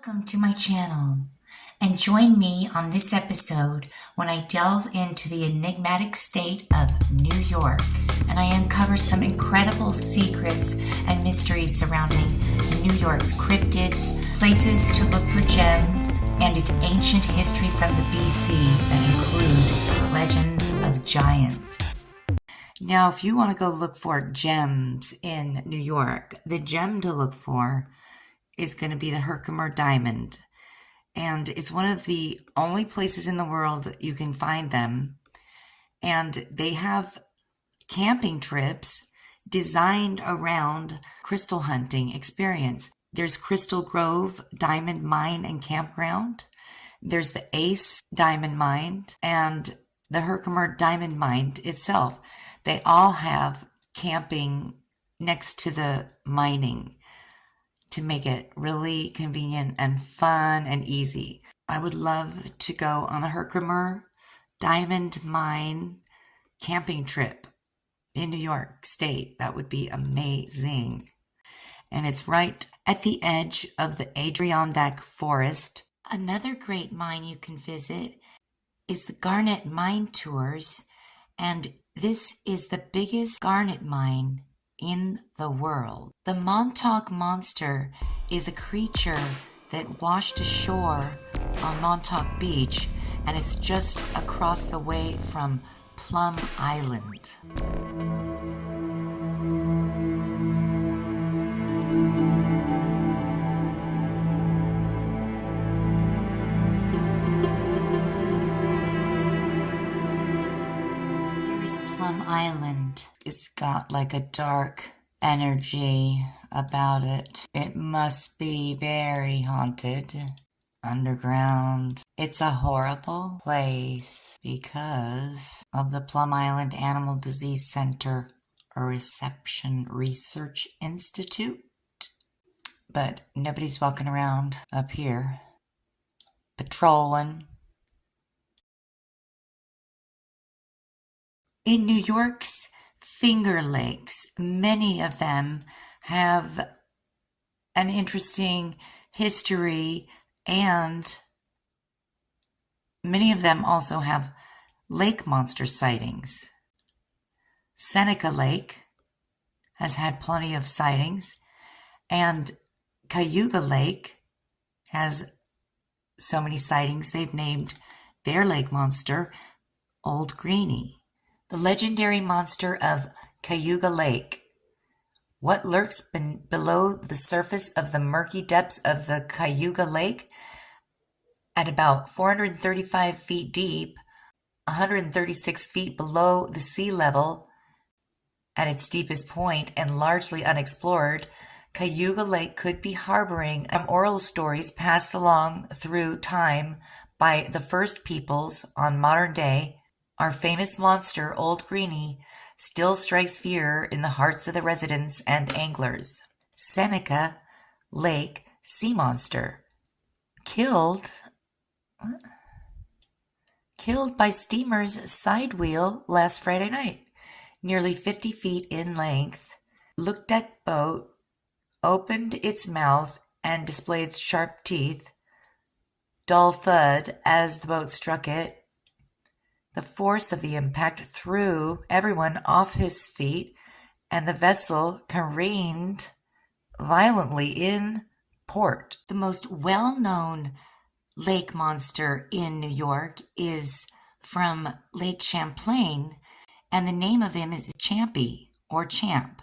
Welcome to my channel, and join me on this episode when I delve into the enigmatic state of New York and I uncover some incredible secrets and mysteries surrounding New York's cryptids, places to look for gems, and its ancient history from the BC that include legends of giants. Now, if you want to go look for gems in New York, the gem to look for is going to be the Herkimer Diamond. And it's one of the only places in the world you can find them. And they have camping trips designed around crystal hunting experience. There's Crystal Grove Diamond Mine and Campground. There's the Ace Diamond Mine and the Herkimer Diamond Mine itself. They all have camping next to the mining to make it really convenient and fun and easy. I would love to go on a Herkimer Diamond Mine camping trip in New York State. That would be amazing. And it's right at the edge of the Adirondack Forest. Another great mine you can visit is the Garnet Mine Tours, and this is the biggest garnet mine in the world. The Montauk Monster is a creature that washed ashore on Montauk Beach, and it's just across the way from Plum Island. Here's Plum Island. It's got like a dark energy about it. It must be very haunted. Underground. It's a horrible place because of the Plum Island Animal Disease Center Reception Research Institute. But nobody's walking around up here patrolling. In New York's Finger Lakes, many of them have an interesting history, and many of them also have lake monster sightings. Seneca Lake has had plenty of sightings, and Cayuga Lake has so many sightings they've named their lake monster Old Greenie. The legendary monster of Cayuga Lake. What lurks below the surface of the murky depths of the Cayuga Lake? At about 435 feet deep, 136 feet below the sea level, at its deepest point and largely unexplored, Cayuga Lake could be harboring oral stories passed along through time by the first peoples on modern day. Our famous monster, Old Greenie, still strikes fear in the hearts of the residents and anglers. Seneca Lake Sea Monster. Killed by steamer's side wheel last Friday night. Nearly 50 feet in length. Looked at boat, opened its mouth, and displayed sharp teeth. Dull thud as the boat struck it. The force of the impact threw everyone off his feet, and the vessel careened violently in port. The most well-known lake monster in New York is from Lake Champlain, and the name of him is Champy, or Champ,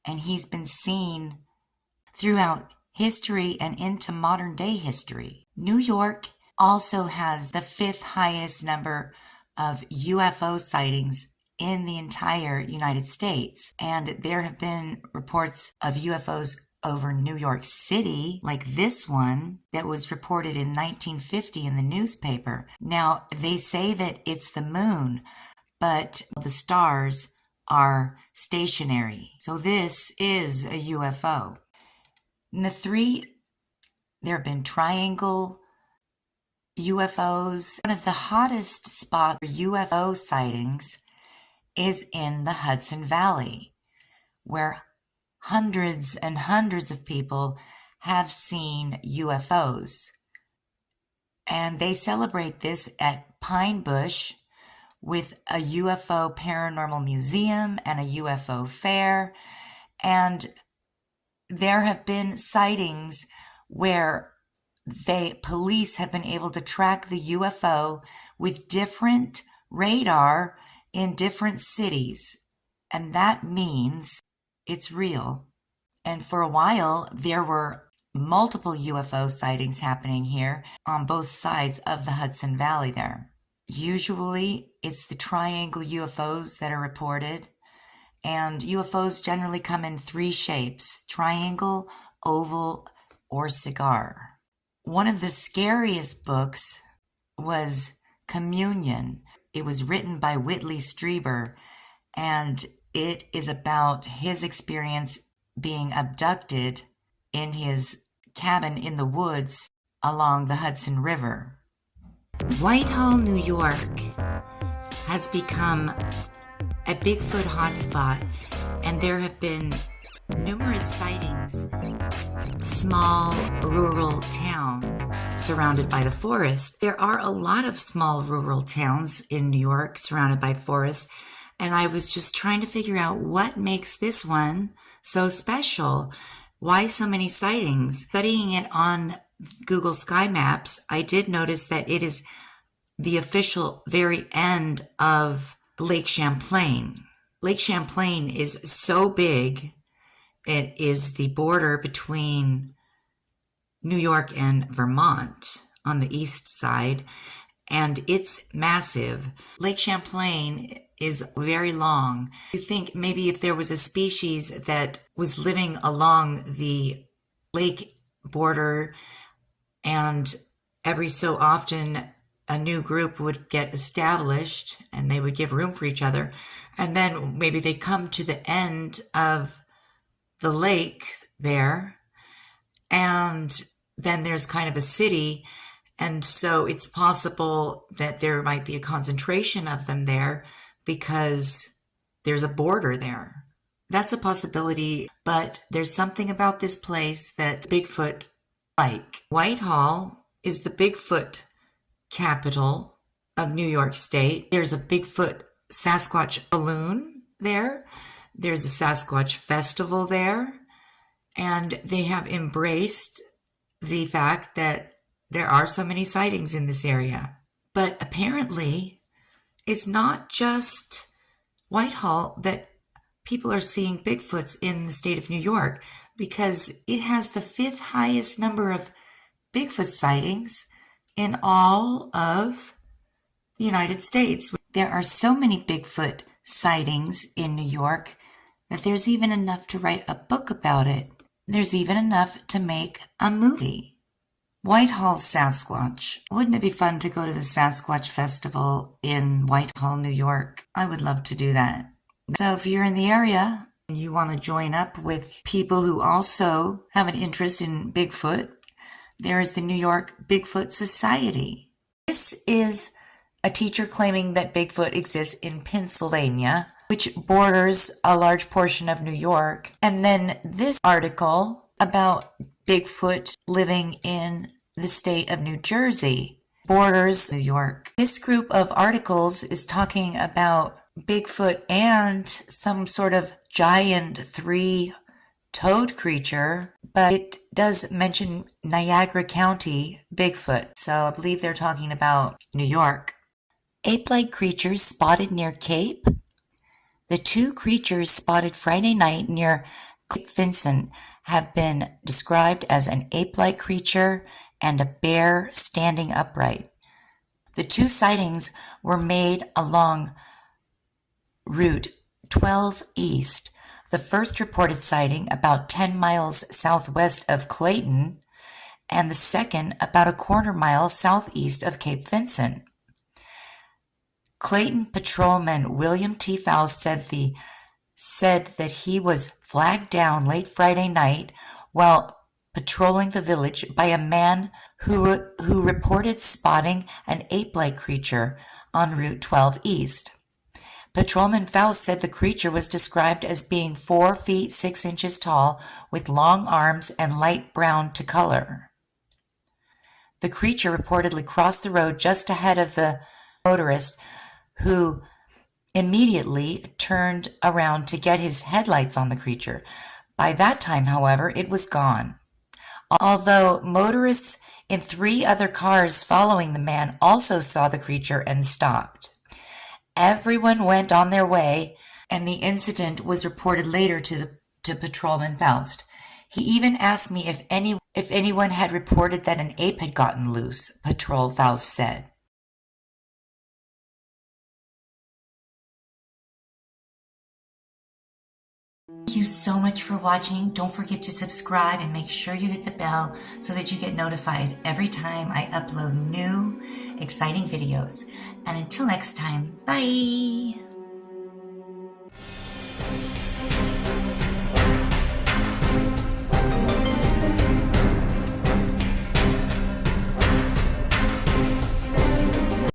and he's been seen throughout history and into modern-day history. New York also has the 5th highest number of UFO sightings in the entire United States. And there have been reports of UFOs over New York City, like this one that was reported in 1950 in the newspaper. Now, they say that it's the moon, but the stars are stationary. So this is a UFO. And there have been triangle UFOs. One of the hottest spots for UFO sightings is in the Hudson Valley, where hundreds and hundreds of people have seen UFOs. And they celebrate this at Pine Bush with a UFO paranormal museum and a UFO fair. And there have been sightings where police have been able to track the UFO with different radar in different cities. And that means it's real. And for a while, there were multiple UFO sightings happening here on both sides of the Hudson Valley there. Usually, it's the triangle UFOs that are reported, and UFOs generally come in 3 shapes: triangle, oval, or cigar. One of the scariest books was Communion. It was written by Whitley Strieber, and it is about his experience being abducted in his cabin in the woods along the Hudson River. Whitehall, New York has become a Bigfoot hotspot, and there have been numerous sightings. Small rural town surrounded by the forest. There are a lot of small rural towns in New York surrounded by forest, and I was just trying to figure out what makes this one so special. Why so many sightings? Studying it on Google Sky Maps, I did notice that it is the official very end of Lake Champlain. Lake Champlain is so big. It is the border between New York and Vermont on the east side, and it's massive. Lake Champlain is very long. You think maybe if there was a species that was living along the lake border, and every so often a new group would get established and they would give room for each other, and then maybe they come to the end of the lake there, and then there's kind of a city, and so it's possible that there might be a concentration of them there because there's a border there. That's a possibility, but there's something about this place that Bigfoot like. Whitehall is the Bigfoot capital of New York State. There's a Bigfoot Sasquatch balloon there. There's a Sasquatch festival there, and they have embraced the fact that there are so many sightings in this area. But apparently, it's not just Whitehall that people are seeing Bigfoots in the state of New York, because it has the 5th highest number of Bigfoot sightings in all of the United States. There are so many Bigfoot sightings in New York that there's even enough to write a book about it. There's even enough to make a movie. Whitehall Sasquatch. Wouldn't it be fun to go to the Sasquatch Festival in Whitehall, New York? I would love to do that. So if you're in the area and you want to join up with people who also have an interest in Bigfoot, there is the New York Bigfoot Society. This is a teacher claiming that Bigfoot exists in Pennsylvania, which borders a large portion of New York. And then this article about Bigfoot living in the state of New Jersey borders New York. This group of articles is talking about Bigfoot and some sort of giant 3-toed creature, but it does mention Niagara County Bigfoot, so I believe they're talking about New York. Ape-like creatures spotted near Cape. The 2 creatures spotted Friday night near Cape Vincent have been described as an ape-like creature and a bear standing upright. The 2 sightings were made along Route 12 East. The first reported sighting about 10 miles southwest of Clayton, and the second about a quarter mile southeast of Cape Vincent. Clayton patrolman William T. Faust said that he was flagged down late Friday night while patrolling the village by a man who reported spotting an ape-like creature on Route 12 East. Patrolman Faust said the creature was described as being 4 feet 6 inches tall with long arms and light brown to color. The creature reportedly crossed the road just ahead of the motorist, who immediately turned around to get his headlights on the creature. By that time, however, it was gone. Although motorists in 3 other cars following the man also saw the creature and stopped. Everyone went on their way, and the incident was reported later to Patrolman Faust. He even asked me if anyone had reported that an ape had gotten loose, Patrol Faust said. Thank you so much for watching. Don't forget to subscribe and make sure you hit the bell so that you get notified every time I upload new, exciting videos. And until next time, bye!